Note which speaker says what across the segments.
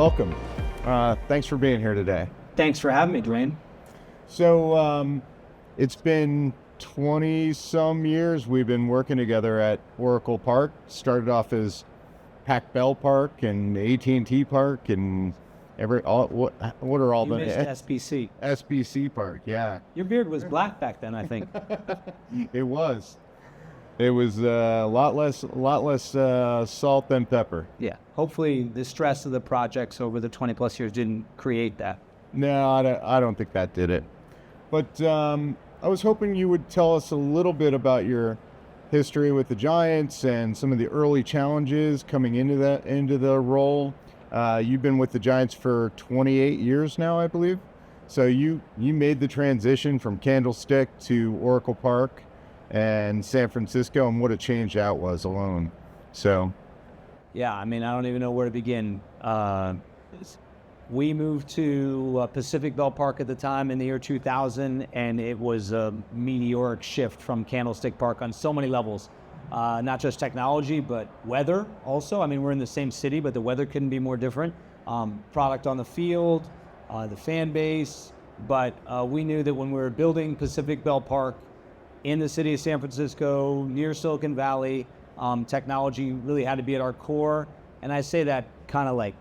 Speaker 1: welcome. Thanks for being here today.
Speaker 2: Thanks for having me, Dwayne.
Speaker 1: So it's been 20 some years we've been working together at Oracle Park. Started off as Pac Bell Park and AT&T Park and what are all
Speaker 2: You
Speaker 1: the
Speaker 2: missed SBC.
Speaker 1: SBC Park? Yeah,
Speaker 2: Your beard was black back then, I think.
Speaker 1: it was. It was a lot less salt than pepper.
Speaker 2: Yeah. Hopefully the stress of the projects over the 20 plus years didn't create that.
Speaker 1: No, I don't think that did it. But I was hoping you would tell us a little bit about your history with the Giants and some of the early challenges coming into the role. You've been with the Giants for 28 years now, I believe. So you made the transition from Candlestick to Oracle Park and San Francisco, and what a change that was alone. So
Speaker 2: Yeah, I mean, I don't even know where to begin. We moved to Pacific Bell Park at the time in the year 2000, and it was a meteoric shift from Candlestick Park on so many levels. Not just technology, but weather also. I mean, we're in the same city, but the weather couldn't be more different. Product on the field, the fan base. But we knew that when we were building Pacific Bell Park in the city of San Francisco, near Silicon Valley, technology really had to be at our core. And I say that kind of like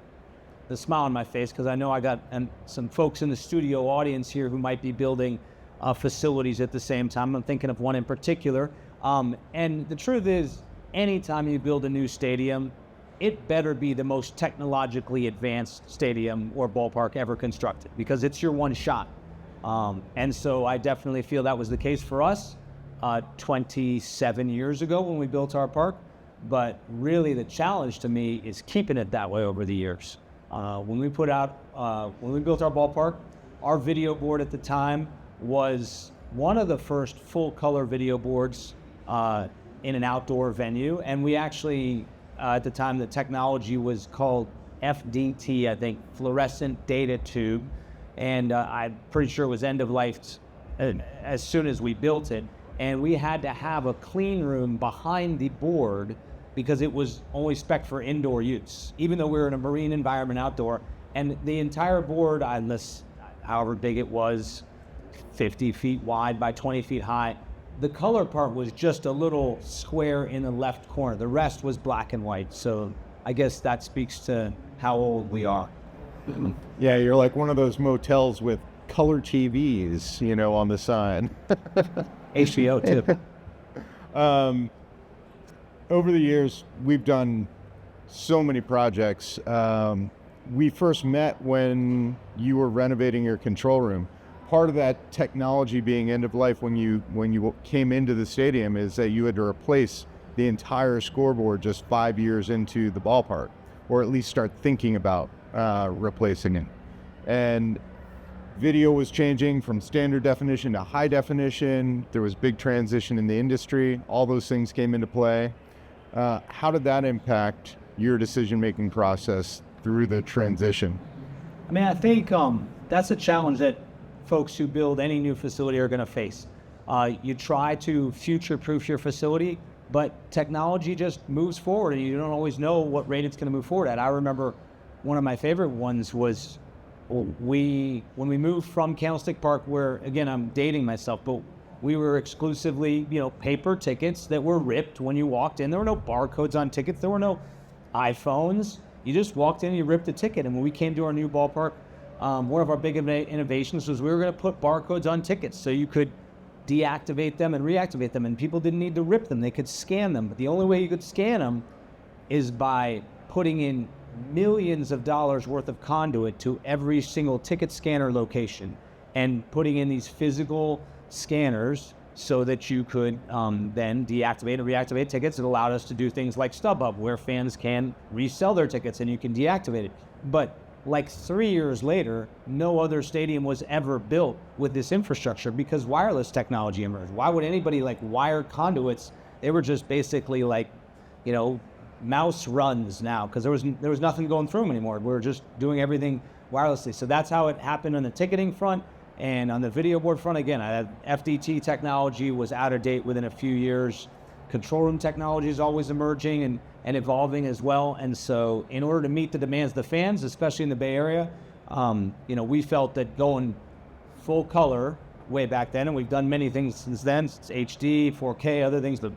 Speaker 2: the smile on my face, because I know I got some folks in the studio audience here who might be building facilities at the same time. I'm thinking of one in particular. And the truth is, anytime you build a new stadium, it better be the most technologically advanced stadium or ballpark ever constructed, because it's your one shot. And so I definitely feel that was the case for us 27 years ago when we built our park. But really the challenge to me is keeping it that way over the years. When we built our ballpark, our video board at the time was one of the first full color video boards in an outdoor venue. And we actually, at the time, the technology was called FDT, I think, fluorescent data tube. And I'm pretty sure it was end of life as soon as we built it. And we had to have a clean room behind the board because it was only spec'd for indoor use, even though we were in a marine environment outdoor. And the entire board, however big it was, 50 feet wide by 20 feet high, the color part was just a little square in the left corner. The rest was black and white. So I guess that speaks to how old we are.
Speaker 1: yeah, you're like one of those motels with color TVs, on the side.
Speaker 2: HBO too.
Speaker 1: Over the years, we've done so many projects. We first met when you were renovating your control room. Part of that technology being end of life when you came into the stadium is that you had to replace the entire scoreboard just 5 years into the ballpark, or at least start thinking about replacing it. And video was changing from standard definition to high definition. There was big transition in the industry. All those things came into play. How did that impact your decision-making process through the transition?
Speaker 2: I mean, I think that's a challenge that folks who build any new facility are going to face. You try to future-proof your facility, but technology just moves forward, and you don't always know what rate it's going to move forward at. I remember one of my favorite ones was when we moved from Candlestick Park, where, again, I'm dating myself, but we were exclusively, paper tickets that were ripped when you walked in. There were no barcodes on tickets. There were no iPhones. You just walked in and you ripped a ticket. And when we came to our new ballpark, one of our big innovations was we were going to put barcodes on tickets so you could deactivate them and reactivate them. And people didn't need to rip them. They could scan them. But the only way you could scan them is by putting in millions of dollars worth of conduit to every single ticket scanner location and putting in these physical scanners so that you could then deactivate and reactivate tickets. It allowed us to do things like StubHub, where fans can resell their tickets and you can deactivate it. But like 3 years later, no other stadium was ever built with this infrastructure because wireless technology emerged. Why would anybody wire conduits? They were just basically mouse runs now, because there was nothing going through them anymore. We were just doing everything wirelessly. So that's how it happened on the ticketing front. And on the video board front, again, FDT technology was out of date within a few years. control room technology is always emerging and evolving as well. And so in order to meet the demands of the fans, especially in the Bay Area, we felt that going full color way back then, and we've done many things since then, it's HD, 4K, other things, but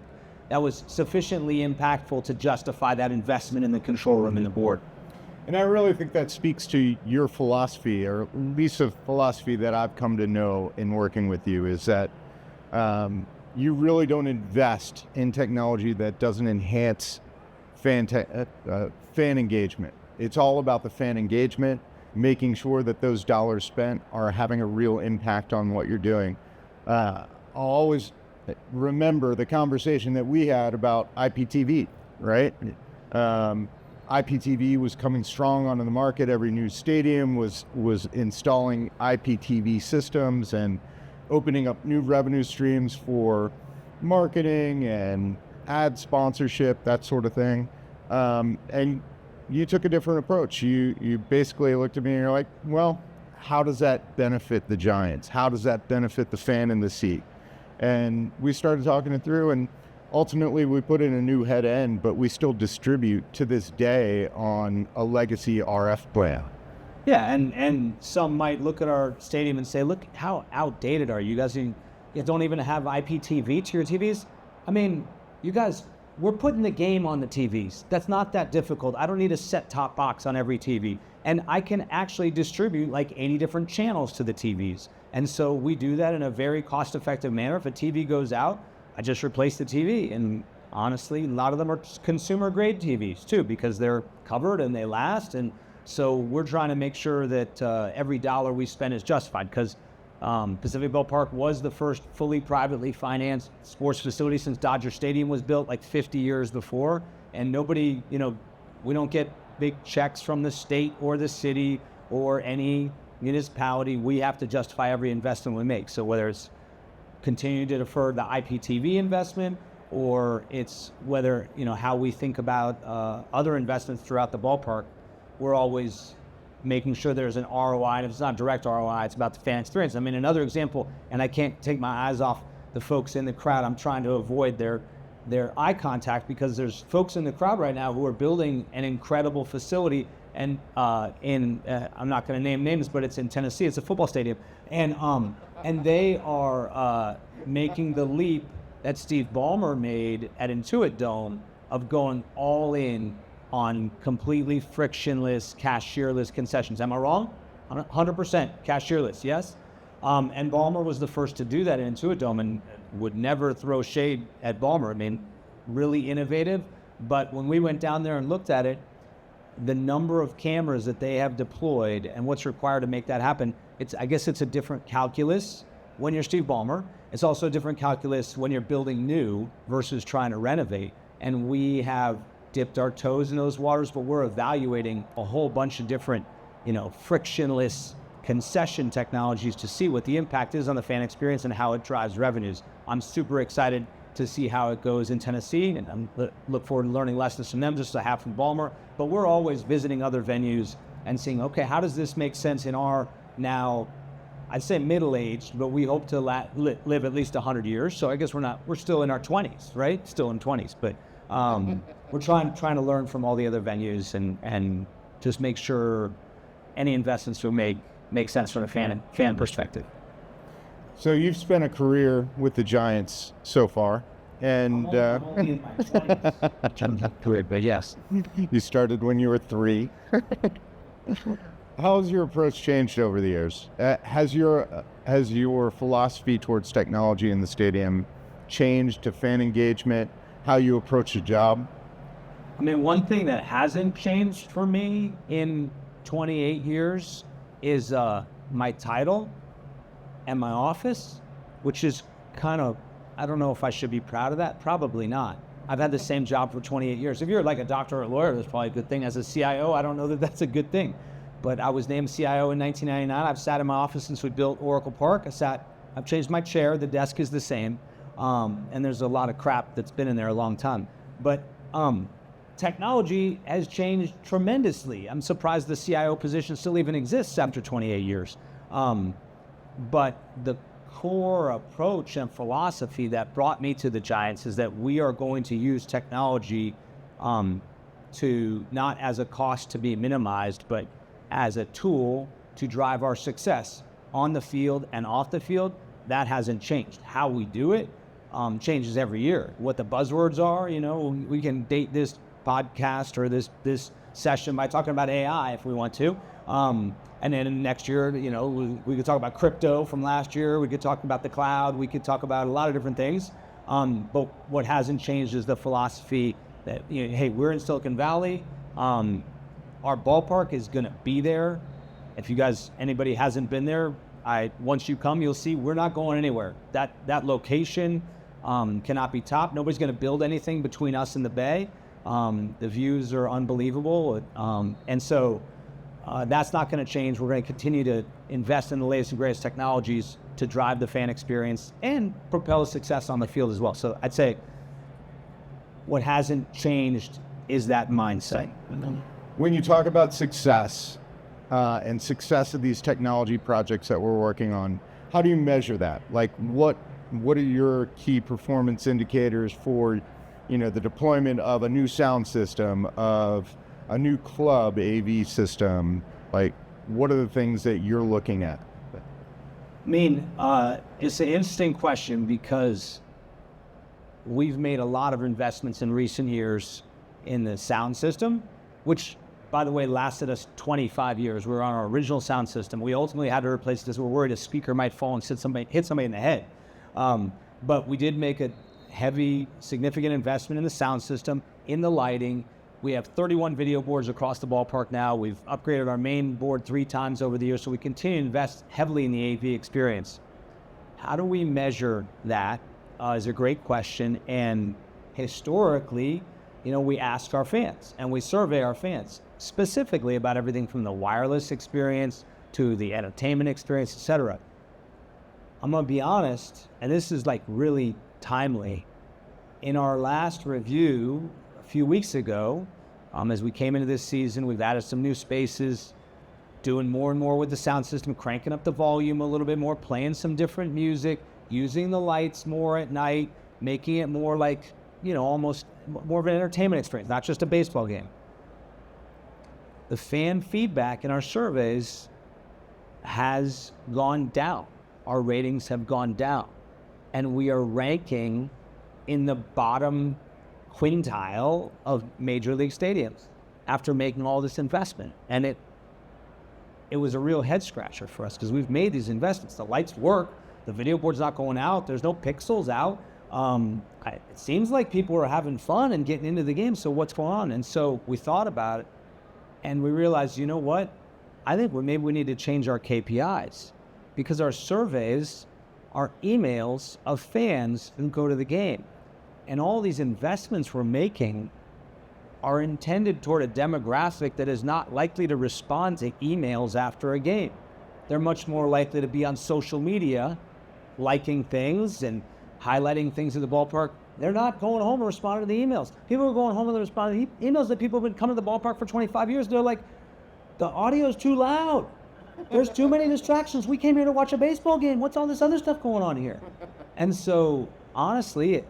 Speaker 2: that was sufficiently impactful to justify that investment in the control room and the board.
Speaker 1: And I really think that speaks to your philosophy, or at least a philosophy that I've come to know in working with you, is that you really don't invest in technology that doesn't enhance fan engagement. It's all about the fan engagement, making sure that those dollars spent are having a real impact on what you're doing. I'll always remember the conversation that we had about IPTV, right? IPTV was coming strong onto the market. Every new stadium was installing IPTV systems and opening up new revenue streams for marketing and ad sponsorship, that sort of thing. And you took a different approach. You basically looked at me and you're like, well, how does that benefit the Giants? How does that benefit the fan in the seat? And we started talking it through, and ultimately we put in a new head end, but we still distribute to this day on a legacy RF plan.
Speaker 2: Yeah, and some might look at our stadium and say, look, how outdated are you? You guys you don't even have IPTV to your TVs? I mean, you guys, we're putting the game on the TVs. That's not that difficult. I don't need a set-top box on every TV. And I can actually distribute like 80 different channels to the TVs. And so we do that in a very cost-effective manner. If a TV goes out, I just replace the TV. And honestly, a lot of them are consumer-grade TVs too, because they're covered and they last. And so we're trying to make sure that every dollar we spend is justified, because Pacific Ballpark was the first fully privately financed sports facility since Dodger Stadium was built like 50 years before. And nobody, we don't get big checks from the state or the city or any municipality. We have to justify every investment we make. So whether it's continuing to defer the IPTV investment, or it's whether, how we think about other investments throughout the ballpark, we're always making sure there's an ROI. And if it's not direct ROI, it's about the fan experience. I mean, another example, and I can't take my eyes off the folks in the crowd. I'm trying to avoid their eye contact, because there's folks in the crowd right now who are building an incredible facility, and I'm not going to name names, but it's in Tennessee. It's a football stadium, and they are making the leap that Steve Ballmer made at Intuit Dome of going all in on completely frictionless, cashierless concessions. Am I wrong? 100% cashierless, yes? And Ballmer was the first to do that in Intuit Dome, and would never throw shade at Ballmer. I mean, really innovative. But when we went down there and looked at it, the number of cameras that they have deployed and what's required to make that happen, I guess it's a different calculus when you're Steve Ballmer. It's also a different calculus when you're building new versus trying to renovate. And we have dipped our toes in those waters, but we're evaluating a whole bunch of different, frictionless concession technologies to see what the impact is on the fan experience and how it drives revenues. I'm super excited to see how it goes in Tennessee, and I look forward to learning lessons from them, just as I have from Ballmer. But we're always visiting other venues and seeing, okay, how does this make sense in our now, I'd say middle-aged, but we hope to live at least 100 years. So I guess we're still in our 20s, right? Still in 20s, but we're trying to learn from all the other venues and just make sure any investments we make sense from a fan perspective.
Speaker 1: So you've spent a career with the Giants so far, and
Speaker 2: Only in my 20s. But yes.
Speaker 1: You started when you were 3. How has your approach changed over the years? Has your philosophy towards technology in the stadium changed to fan engagement, how you approach a job?
Speaker 2: I mean, one thing that hasn't changed for me in 28 years is my title and my office, which is kind of, I don't know if I should be proud of that. Probably not. I've had the same job for 28 years. If you're like a doctor or a lawyer, that's probably a good thing. As a CIO, I don't know that that's a good thing. But I was named CIO in 1999. I've sat in my office since we built Oracle Park. I've changed my chair. The desk is the same. And there's a lot of crap that's been in there a long time. But technology has changed tremendously. I'm surprised the CIO position still even exists after 28 years. But the core approach and philosophy that brought me to the Giants is that we are going to use technology to not as a cost to be minimized, but as a tool to drive our success on the field and off the field. That hasn't changed. How we do it changes every year. What the buzzwords are, we can date this podcast or this session by talking about AI if we want to. And then next year, we could talk about crypto from last year. We could talk about the cloud. We could talk about a lot of different things. But what hasn't changed is the philosophy that, hey, we're in Silicon Valley. Our ballpark is going to be there. If anybody hasn't been there, once you come, you'll see we're not going anywhere. That location cannot be topped. Nobody's going to build anything between us and the Bay. The views are unbelievable. And so that's not going to change. We're going to continue to invest in the latest and greatest technologies to drive the fan experience and propel success on the field as well. So I'd say what hasn't changed is that mindset.
Speaker 1: When you talk about success and success of these technology projects that we're working on, how do you measure that? Like what are your key performance indicators for, the deployment of a new sound system, of a new club AV system? Like, what are the things that you're looking at?
Speaker 2: It's an interesting question because we've made a lot of investments in recent years in the sound system, which, by the way, lasted us 25 years. We were on our original sound system. We ultimately had to replace it because we're worried a speaker might fall and hit somebody in the head. But we did make a heavy, significant investment in the sound system, in the lighting. We have 31 video boards across the ballpark now. We've upgraded our main board 3 times over the years, so we continue to invest heavily in the AV experience. How do we measure that is a great question. And historically, we ask our fans and we survey our fans specifically about everything from the wireless experience to the entertainment experience, etc. I'm going to be honest, and this is like really timely. In our last review a few weeks ago, as we came into this season, we've added some new spaces, doing more and more with the sound system, cranking up the volume a little bit more, playing some different music, using the lights more at night, making it more like, almost more of an entertainment experience, not just a baseball game. The fan feedback in our surveys has gone down. Our ratings have gone down. And we are ranking in the bottom quintile of major league stadiums after making all this investment. And it was a real head scratcher for us because we've made these investments. The lights work, the video board's not going out, there's no pixels out. It seems like people are having fun and getting into the game, so what's going on? And so we thought about it and we realized, you know what? I think maybe we need to change our KPIs because our surveys are emails of fans who go to the game. And all these investments we're making are intended toward a demographic that is not likely to respond to emails after a game. They're much more likely to be on social media, liking things and highlighting things at the ballpark. They're not going home and responding to the emails. People are going home and they're responding to emails that people have been coming to the ballpark for 25 years. They're like, the audio's too loud. There's too many distractions. We came here to watch a baseball game. What's all this other stuff going on here? And so, honestly,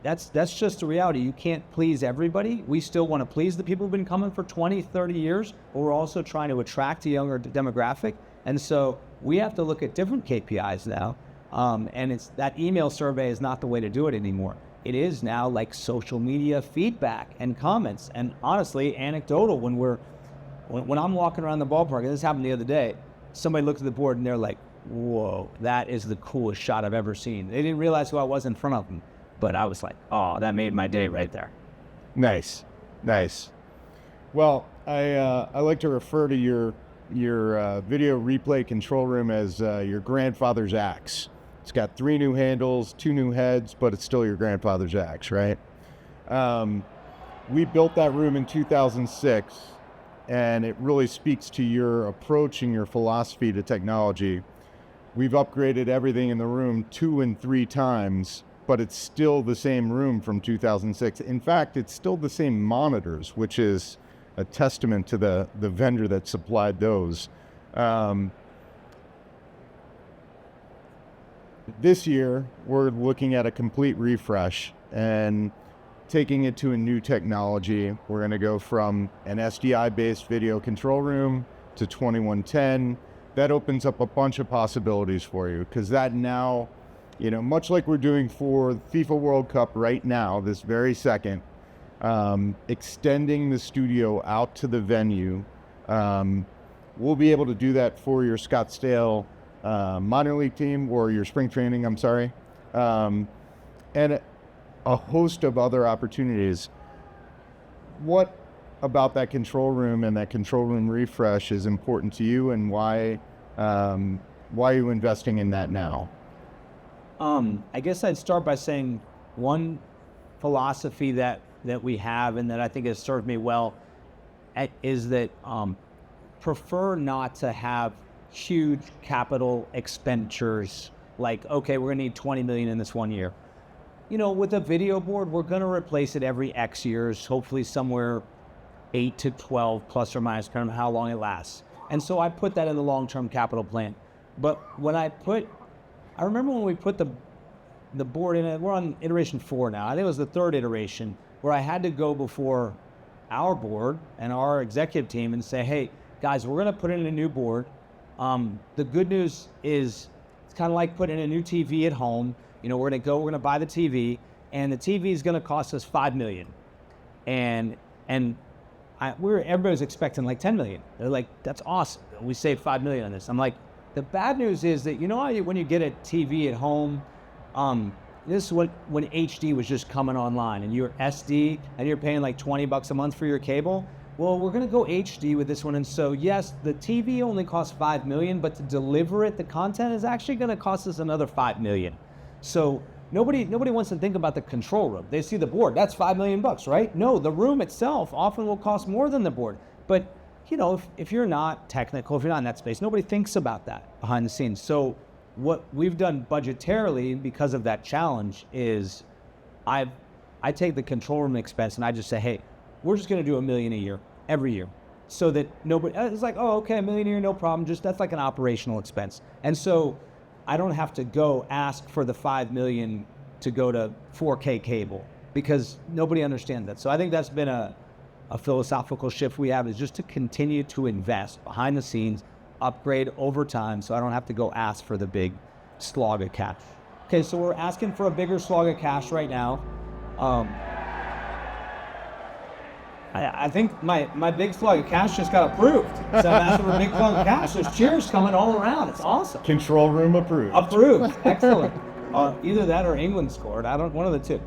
Speaker 2: that's just the reality. You can't please everybody. We still want to please the people who've been coming for 20, 30 years, but we're also trying to attract a younger demographic. And so we have to look at different KPIs now. And it's that email survey is not the way to do it anymore. It is now like social media feedback and comments. And honestly, anecdotal, when I'm walking around the ballpark, and this happened the other day, somebody looked at the board and they're like, whoa, that is the coolest shot I've ever seen. They didn't realize who I was in front of them, but I was like, oh, that made my day right there.
Speaker 1: Nice. Well, I like to refer to your video replay control room as your grandfather's axe. It's got 3 new handles, 2 new heads, but it's still your grandfather's axe, right? We built that room in 2006. And it really speaks to your approach and your philosophy to technology. We've upgraded everything in the room 2 and 3 times, but it's still the same room from 2006. In fact, it's still the same monitors, which is a testament to the vendor that supplied those. This year, we're looking at a complete refresh and taking it to a new technology. We're going to go from an SDI-based video control room to 2110. That opens up a bunch of possibilities for you, because that now, much like we're doing for the FIFA World Cup right now, this very second, extending the studio out to the venue. We'll be able to do that for your Scottsdale minor league team, or your spring training, I'm sorry. And a host of other opportunities. What about that control room and that control room refresh is important to you, and why are you investing in that now?
Speaker 2: I guess I'd start by saying one philosophy that we have, and that I think has served me well, is that prefer not to have huge capital expenditures. Like, okay, we're gonna need 20 million in this one year. With a video board, we're gonna replace it every X years, hopefully somewhere 8 to 12 plus or minus, depending on how long it lasts. And so I put that in the long-term capital plan. But I remember when we put the board in it, we're on iteration 4 now. I think it was the 3rd iteration, where I had to go before our board and our executive team and say, hey, guys, we're gonna put in a new board. The good news is it's kind of like putting in a new TV at home. We're gonna buy the TV, and the TV is gonna cost us $5 million. And everybody's expecting like 10 million. They're like, that's awesome. We saved 5 million on this. I'm like, the bad news is that, how when you get a TV at home, this is when HD was just coming online, and you're SD and you're paying like $20 a month for your cable. Well, we're gonna go HD with this one. And so yes, the TV only costs 5 million, but to deliver it, the content is actually gonna cost us another 5 million. So nobody wants to think about the control room. They see the board, that's 5 million bucks, right? No, the room itself often will cost more than the board. But if you're not technical, if you're not in that space, nobody thinks about that behind the scenes. So what we've done budgetarily because of that challenge is I take the control room expense and I just say, hey, we're just gonna do $1 million a year, every year. So that nobody, it's like, oh, okay, $1 million a year, no problem. That's like an operational expense. And so I don't have to go ask for the 5 million to go to 4K cable, because nobody understands that. So I think that's been a philosophical shift we have, is just to continue to invest behind the scenes, upgrade over time, so I don't have to go ask for the big slog of cash. Okay, so we're asking for a bigger slog of cash right now. I think my big slug of cash just got approved. So I'm asking for a big slug of cash. There's cheers coming all around. It's awesome.
Speaker 1: Control room approved.
Speaker 2: Approved. Excellent. Either that or England scored. One of the two.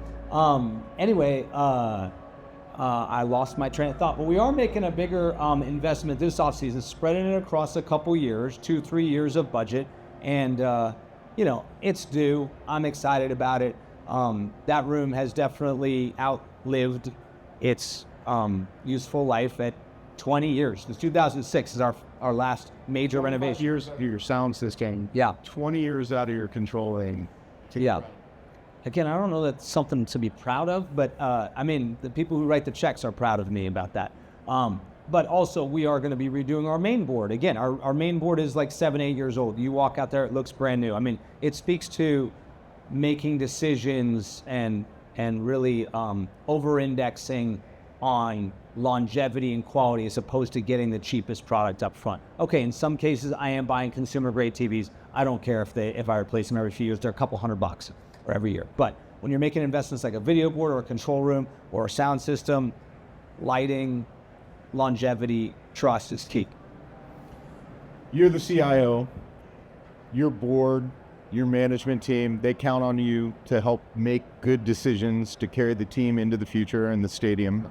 Speaker 2: Anyway, I lost my train of thought. But we are making a bigger investment this offseason, spreading it across a couple years, 2-3 years of budget. And, it's due. I'm excited about it. That room has definitely outlived its useful life at 20 years. Since 2006 is our last major renovation.
Speaker 1: Years of your sound system.
Speaker 2: Yeah.
Speaker 1: 20 years out of your controlling.
Speaker 2: Yeah. Again, I don't know that's something to be proud of, but the people who write the checks are proud of me about that. But also, we are going to be redoing our main board. Again, our main board is like 7-8 years old. You walk out there, it looks brand new. It speaks to making decisions and really over-indexing on longevity and quality, as opposed to getting the cheapest product up front. Okay, in some cases, I am buying consumer-grade TVs. I don't care if I replace them every few years. They're a couple $100 or every year. But when you're making investments like a video board or a control room or a sound system, lighting, longevity, trust is key.
Speaker 1: You're the CIO, your board, your management team, they count on you to help make good decisions to carry the team into the future and the stadium.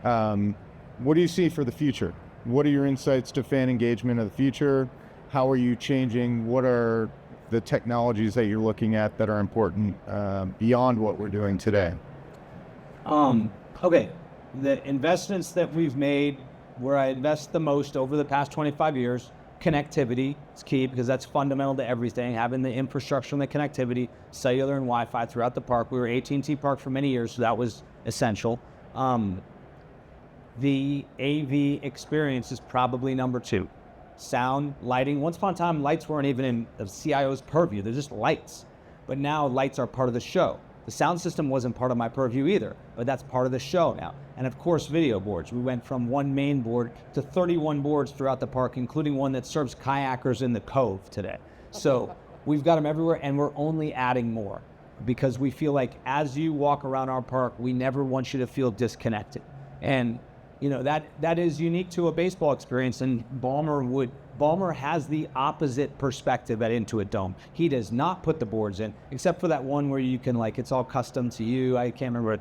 Speaker 1: What do you see for the future? What are your insights to fan engagement of the future? How are you changing? What are the technologies that you're looking at that are important beyond what we're doing today?
Speaker 2: Okay, the investments that we've made, where I invest the most over the past 25 years, connectivity is key, because that's fundamental to everything. Having the infrastructure and the connectivity, cellular and Wi-Fi throughout the park. We were AT&T Park for many years, so that was essential. The AV experience is probably number 2. sound, lighting. Once upon a time, lights weren't even in the CIO's purview. They're just lights. But now lights are part of the show. The sound system wasn't part of my purview either, but that's part of the show now. And of course, video boards. We went from one main board to 31 boards throughout the park, including one that serves kayakers in the Cove today. So we've got them everywhere, and we're only adding more because we feel like as you walk around our park, we never want you to feel disconnected. And that is unique to a baseball experience, and Ballmer has the opposite perspective at Intuit Dome. He does not put the boards in, except for that one where you can it's all custom to you. I can't remember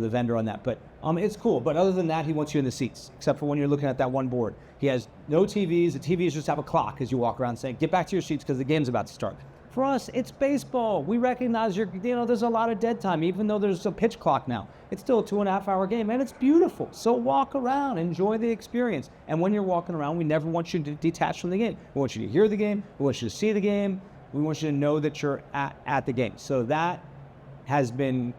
Speaker 2: the vendor on that, but it's cool. But other than that, he wants you in the seats, except for when you're looking at that one board. He has no TVs. The TVs just have a clock as you walk around saying, get back to your seats because the game's about to start. For us, it's baseball. We recognize there's a lot of dead time, even though there's a pitch clock now. It's still a 2.5-hour game, and it's beautiful. So walk around, enjoy the experience. And when you're walking around, we never want you to detach from the game. We want you to hear the game. We want you to see the game. We want you to know that you're at the game. So that has been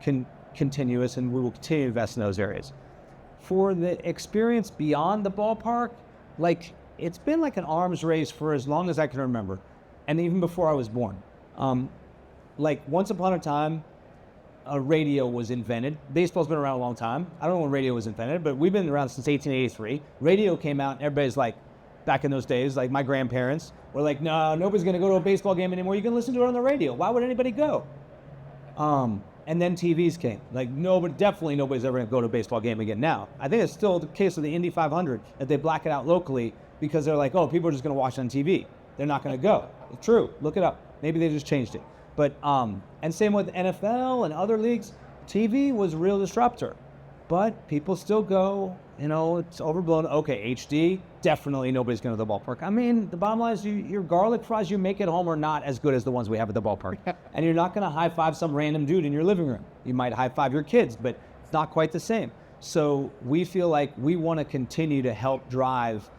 Speaker 2: continuous, and we will continue to invest in those areas. For the experience beyond the ballpark, it's been like an arms race for as long as I can remember. And even before I was born. Once upon a time, a radio was invented. Baseball's been around a long time. I don't know when radio was invented, but we've been around since 1883. Radio came out, and everybody's back in those days, my grandparents were no, nobody's going to go to a baseball game anymore. You can listen to it on the radio. Why would anybody go? And then TVs came. Definitely nobody's ever going to go to a baseball game again now. I think it's still the case of the Indy 500 that they black it out locally because they're people are just going to watch it on TV. They're not going to go. It's true. Look it up. Maybe they just changed it. But and same with NFL and other leagues. TV was a real disruptor, but people still go. It's overblown. Okay, HD. Definitely nobody's going to the ballpark. I mean, the bottom line is your garlic fries you make at home are not as good as the ones we have at the ballpark. And you're not going to high five some random dude in your living room. You might high five your kids, but it's not quite the same. So we feel like we want to continue to help drive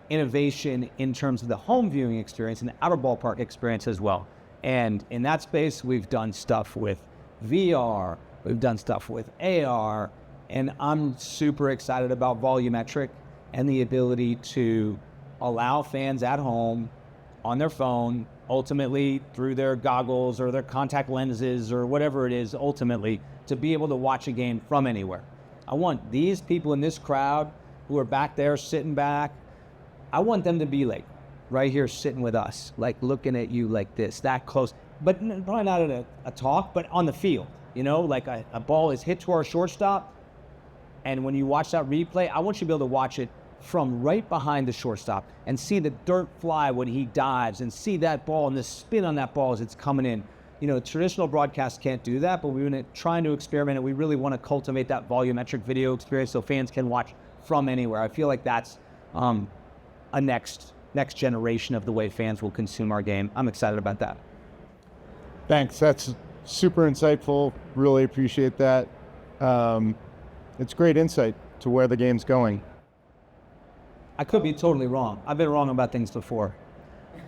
Speaker 2: innovation in terms of the home viewing experience and the outer ballpark experience as well. And in that space, we've done stuff with VR, we've done stuff with AR, and I'm super excited about volumetric and the ability to allow fans at home on their phone, ultimately through their goggles or their contact lenses or whatever it is, ultimately to be able to watch a game from anywhere. I want these people in this crowd who are back there sitting back, I want them to be right here sitting with us, looking at you like this, that close, but probably not at a talk, but on the field, a ball is hit to our shortstop. And when you watch that replay, I want you to be able to watch it from right behind the shortstop and see the dirt fly when he dives and see that ball and the spin on that ball as it's coming in. Traditional broadcasts can't do that, but we've been trying to experiment and we really want to cultivate that volumetric video experience so fans can watch from anywhere. I feel like that's a next generation of the way fans will consume our game. I'm excited about that.
Speaker 1: Thanks. That's super insightful. Really appreciate that. It's great insight to where the game's going.
Speaker 2: I could be totally wrong. I've been wrong about things before.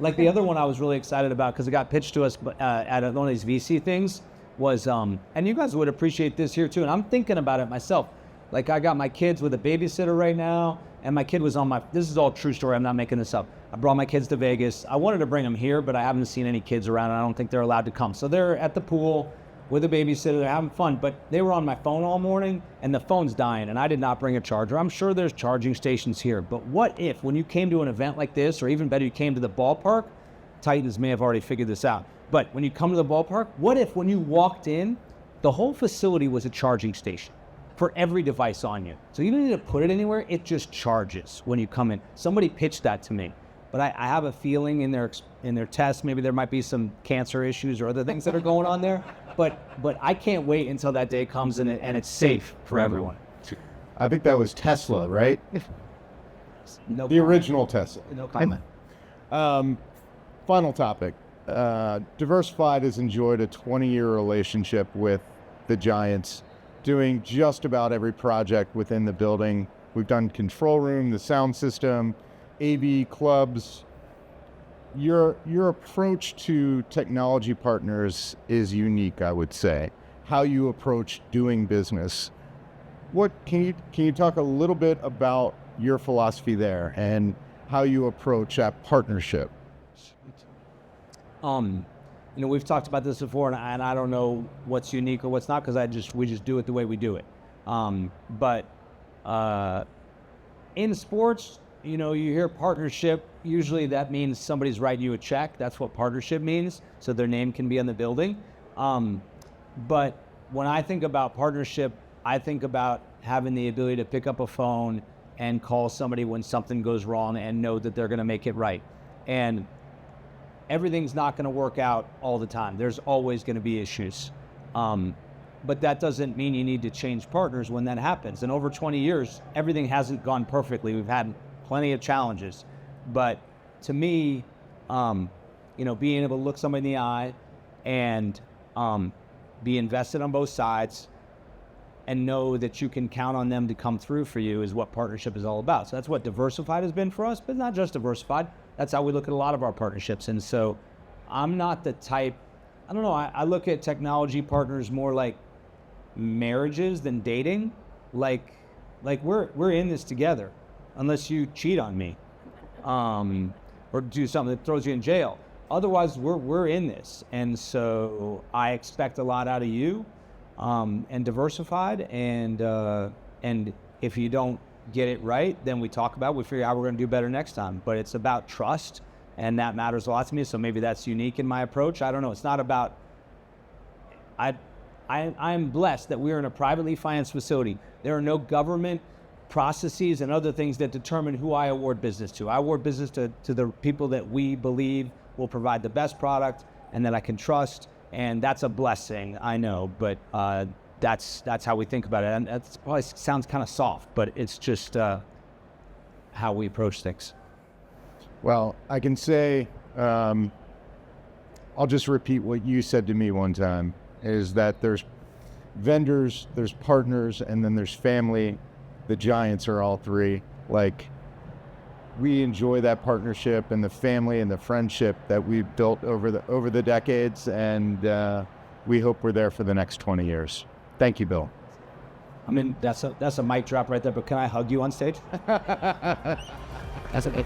Speaker 2: The other one I was really excited about because it got pitched to us at one of these VC things was, and you guys would appreciate this here too, and I'm thinking about it myself. I got my kids with a babysitter right now, and my kid was this is all true story, I'm not making this up. I brought my kids to Vegas. I wanted to bring them here, but I haven't seen any kids around, and I don't think they're allowed to come. So they're at the pool with a babysitter, they're having fun, but they were on my phone all morning, and the phone's dying, and I did not bring a charger. I'm sure there's charging stations here, but what if, when you came to an event like this, or even better, you came to the ballpark, Titans may have already figured this out, but when you come to the ballpark, what if when you walked in, the whole facility was a charging station for every device on you? So you don't need to put it anywhere, it just charges when you come in. Somebody pitched that to me, but I have a feeling in their tests, maybe there might be some cancer issues or other things that are going on there, but I can't wait until that day comes and it's safe for everyone.
Speaker 1: I think that was Tesla, right?
Speaker 2: No
Speaker 1: the
Speaker 2: comment.
Speaker 1: Original Tesla.
Speaker 2: No comment.
Speaker 1: Final topic. Diversified has enjoyed a 20-year relationship with the Giants, doing just about every project within the building. We've done control room, the sound system, AV clubs. Your approach to technology partners is unique, I would say. How you approach doing business. What can you talk a little bit about your philosophy there and how you approach that partnership.
Speaker 2: We've talked about this before, and I don't know what's unique or what's not, because we just do it the way we do it. But in sports, you hear partnership. Usually that means somebody's writing you a check. That's what partnership means, so their name can be on the building. But when I think about partnership, I think about having the ability to pick up a phone and call somebody when something goes wrong and know that they're going to make it right. And everything's not going to work out all the time. There's always going to be issues. But that doesn't mean you need to change partners when that happens. And over 20 years, everything hasn't gone perfectly. We've had plenty of challenges. But to me, being able to look somebody in the eye and be invested on both sides and know that you can count on them to come through for you is what partnership is all about. So that's what Diversified has been for us, but not just Diversified. That's how we look at a lot of our partnerships. And so I'm not the type, I don't know, I look at technology partners more like marriages than dating. Like we're in this together, unless you cheat on me, or do something that throws you in jail. Otherwise, we're in this. And so I expect a lot out of you, and Diversified. And if you don't get it right, then we talk about it. We figure out how we're going to do better next time. But it's about trust, and that matters a lot to me. So maybe that's unique in my approach. I don't know. It's not about. I'm blessed that we're in a privately financed facility. There are no government processes and other things that determine who I award business to. I award business to the people that we believe will provide the best product and that I can trust, and that's a blessing, I know, but that's how we think about it. And that probably sounds kind of soft, but it's just how we approach things.
Speaker 1: Well, I can say, I'll just repeat what you said to me one time, is that there's vendors, there's partners, and then there's family. The giants are all three. Like, we enjoy that partnership and the family and the friendship that we've built over the decades, and we hope we're there for the next 20 years. Thank you, Bill.
Speaker 2: I mean, that's a mic drop right there, but can I hug you on stage? That's it.